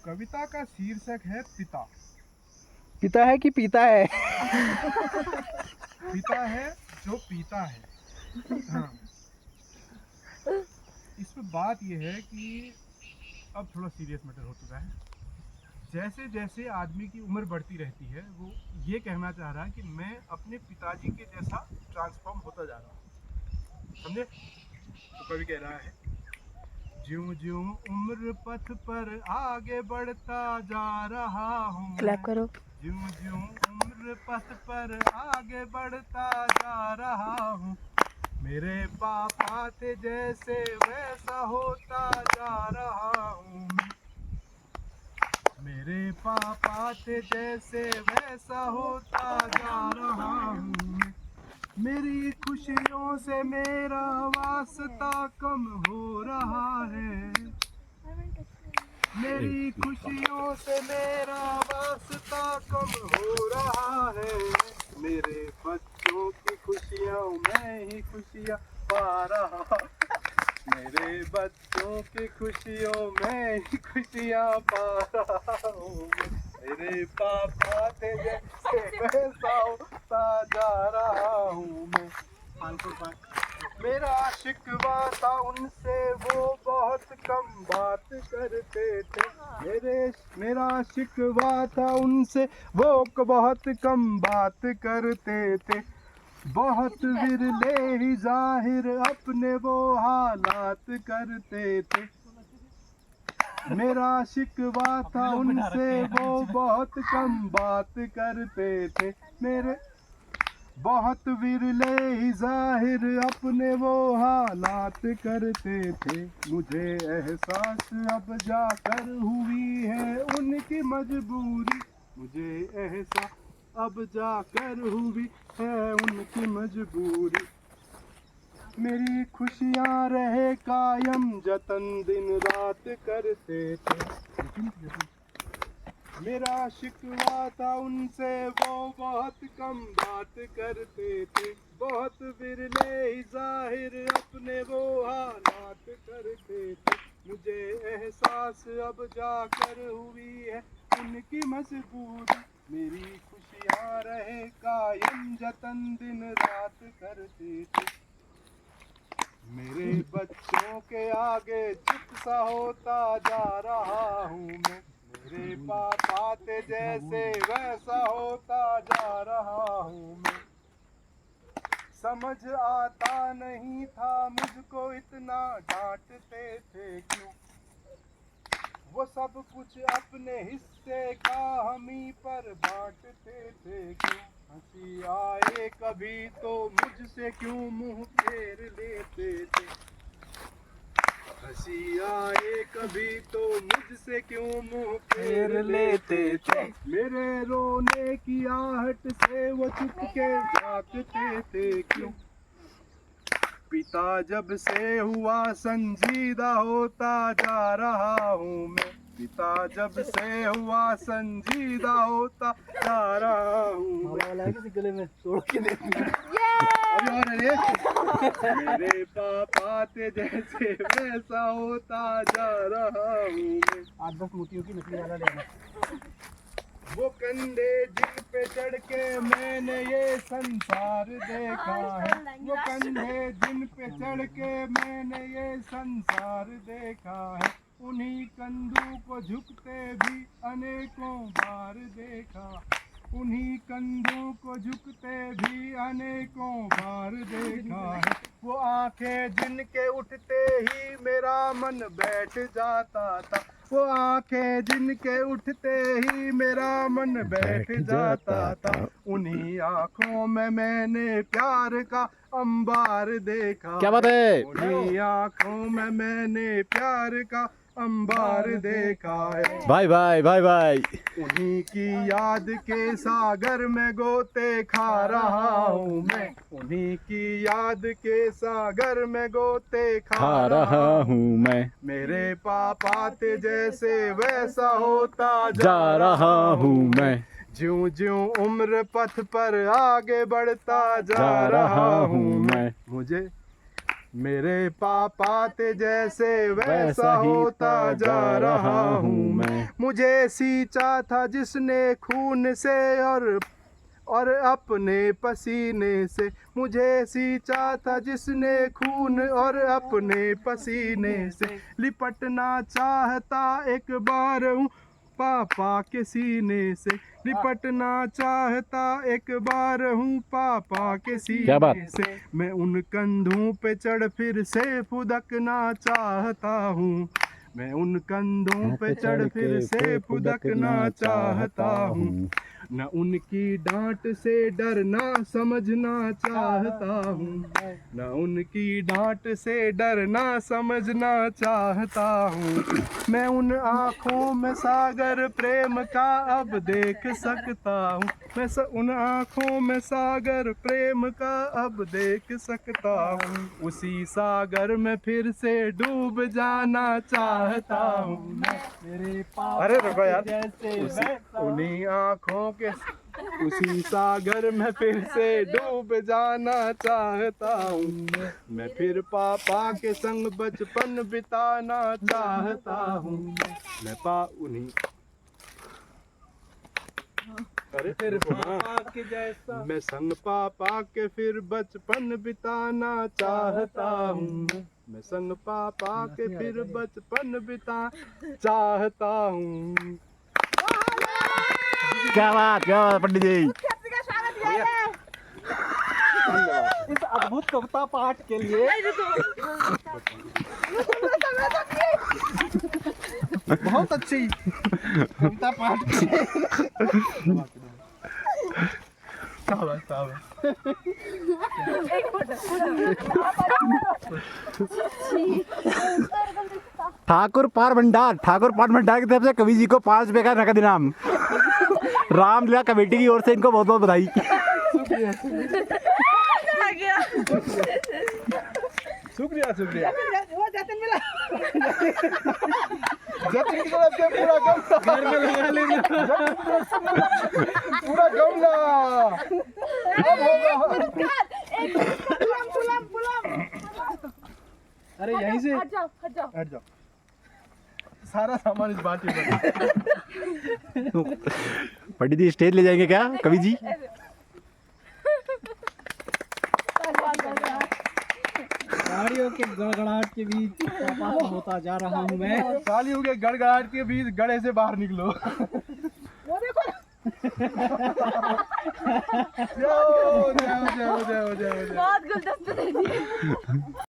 कविता का शीर्षक है पिता। पिता है कि पीता है? पिता है जो पीता है। हाँ। इसमें बात यह है कि अब थोड़ा सीरियस मैटर हो चुका है। जैसे जैसे आदमी की उम्र बढ़ती रहती है वो ये कहना चाह रहा है कि मैं अपने पिताजी के जैसा ट्रांसफॉर्म होता जा रहा हूँ। समझे? तो कवि कह रहा है, ज्यों ज्यों उम्र पथ पर आगे बढ़ता जा रहा हूँ, क्लैप करो। ज्यों ज्यों उम्र पथ पर आगे बढ़ता जा रहा हूँ, मेरे पापा थे जैसे वैसा होता जा रहा हूँ। मेरे पापा थे जैसे वैसा होता जा रहा हूँ। मेरी खुशियों से मेरा वास्ता कम हो रहा है। मेरी खुशियों से मेरा वास्ता कम हो रहा है। मेरे बच्चों की खुशियाँ मैं ही खुशियाँ पा रहा। मेरे बच्चों की खुशियों में ही खुशियाँ पा रहा हूँ। मेरे पापा थे जैसे वैसा होता जा रहा हूँ मैं। मेरा शिकवा था उनसे वो बहुत कम बात करते थे। मेरा शिकवा था उनसे वो बहुत कम बात करते थे। बहुत विरले ही जाहिर अपने वो हालात करते थे। मेरा शिकवा था उनसे वो बहुत कम बात करते थे। मेरे बहुत विरले ही जाहिर अपने वो हालात करते थे। मुझे एहसास अब जाकर हुई है उनकी मजबूरी। मुझे एहसास अब जाकर हुई है उनकी मजबूरी। मेरी खुशियाँ रहे कायम जतन दिन रात करते थे। मेरा शिकवा था उनसे वो बहुत कम बात करते थे। बहुत विरले ही जाहिर अपने वो हालात करते थे। मुझे एहसास अब जाकर हुई है उनकी मजबूरी। मेरी खुशियाँ रहे कायम जतन दिन रात करते थे। मेरे बच्चों के आगे चुप सा होता जा रहा हूँ मैं। मेरे पापा थे जैसे वैसा होता जा रहा हूँ मैं। समझ आता नहीं था मुझको इतना डांटते थे क्यों। वो सब कुछ अपने हिस्से का हम ही पर बांटते थे क्यों। हंसी आए कभी तो मुझसे क्यों मुंह फेर लेते थे। हंसी आए कभी तो मुझसे क्यों मुंह फेर लेते थे। मेरे रोने की आहट से वो चुपके जागते थे क्यों। पिता जब से हुआ संजीदा होता जा रहा हूँ मैं। पिता जब से हुआ संजीदा होता जा रहा हूँ मैं। गले में तोड़ के दे। मेरे पापा थे जैसे वैसा होता जा रहा हूँ मैं। 8-10 मोतियों की नकली वाला लेना। वो कंधे जिन पे चढ़ के मैंने ये संसार देखा है। वो कंधे जिन पे चढ़ के मैंने ये संसार देखा है। उन्हीं कंधों को झुकते भी अनेकों बार देखा। उन्हीं कंधों को झुकते भी अनेकों बार देखा है। वो आंखें जिनके उठते ही मेरा मन बैठ जाता था। वो आंखें जिनके उठते ही मेरा मन बैठ जाता था। उन्हीं आंखों में मैंने प्यार का अंबार देखा। क्या बात है? उन्हीं आंखों में मैंने प्यार का अंबार देखा है। भाई भाई भाई भाई। उन्हीं की याद के सागर में गोते खा रहा हूँ मैं। उन्हीं की याद के सागर में गोते खा रहा हूँ मैं। मेरे पापा थे जैसे वैसा होता जा रहा हूँ मैं। ज्यों ज्यों उम्र पथ पर आगे बढ़ता जा रहा हूँ मैं। मुझे मेरे पापा ते जैसे वैसा वैसा ही होता जा रहा हूँ मैं। मुझे सींचा था जिसने खून से और अपने पसीने से, मुझे सींचा था जिसने खून और अपने पसीने से। लिपटना चाहता एक बार हूँ पापा के सीने से, लिपटना चाहता एक बार हूँ पापा के क्या बात? सीने से। मैं उन कंधों पे चढ़ फिर से फुदकना चाहता हूँ, मैं उन कंधों पे चढ़ फिर से फुदकना चाहता हूँ। न उनकी डांट से डरना समझना चाहता हूँ, न उनकी डांट से डरना समझना चाहता हूँ। मैं उन आँखों में सागर प्रेम का अब देख सकता हूँ, मैं उन आँखों में सागर प्रेम का अब देख सकता हूँ। उसी सागर में फिर से डूब जाना चाहता हूँ मैं। मेरे पापा अरे रुको यार, जैसे उन्हीं आँखों के उसी सागर में फिर से डूब जाना चाहता हूँ मैं। फिर पापा के संग बचपन बिताना चाहता हूँ मैं। उन्हीं अरे फिर रुको ना। पापा के जैसा मैं संग पापा के फिर बचपन बिताना चाहता हूँ, मैं संग पापा के फिर बचपन बिता चाहता हूँ। क्या बात पंडित जी। इस अद्भुत कविता पाठ के लिए बहुत अच्छी कविता पाठ की। शाबाश, शाबाश। ठाकुर पार भंडार की तरफ से कवि जी को 5 रुपए का नकद इनाम। रामलीला कमेटी की ओर से इनको बहुत बहुत बधाई। शुक्रिया शुक्रिया। जतिन की तरफ से पूरा गमला घर में लगा लेना, पूरा गमला अब होगा। अरे यहीं से हट जाओ। सारा सामान इस बाटी पर। पंडित जी स्टेज ले जाएंगे क्या कवि जी? गाड़ियों के गड़गड़ाहट के बीच पापा होता जा रहा हूँ मैं। तालियों के गड़गड़ाहट के बीच गड़े से बाहर निकलो। जाओ जाओ जाओ जाओ जाओ। बहुत गुलदस्ते दे दिए।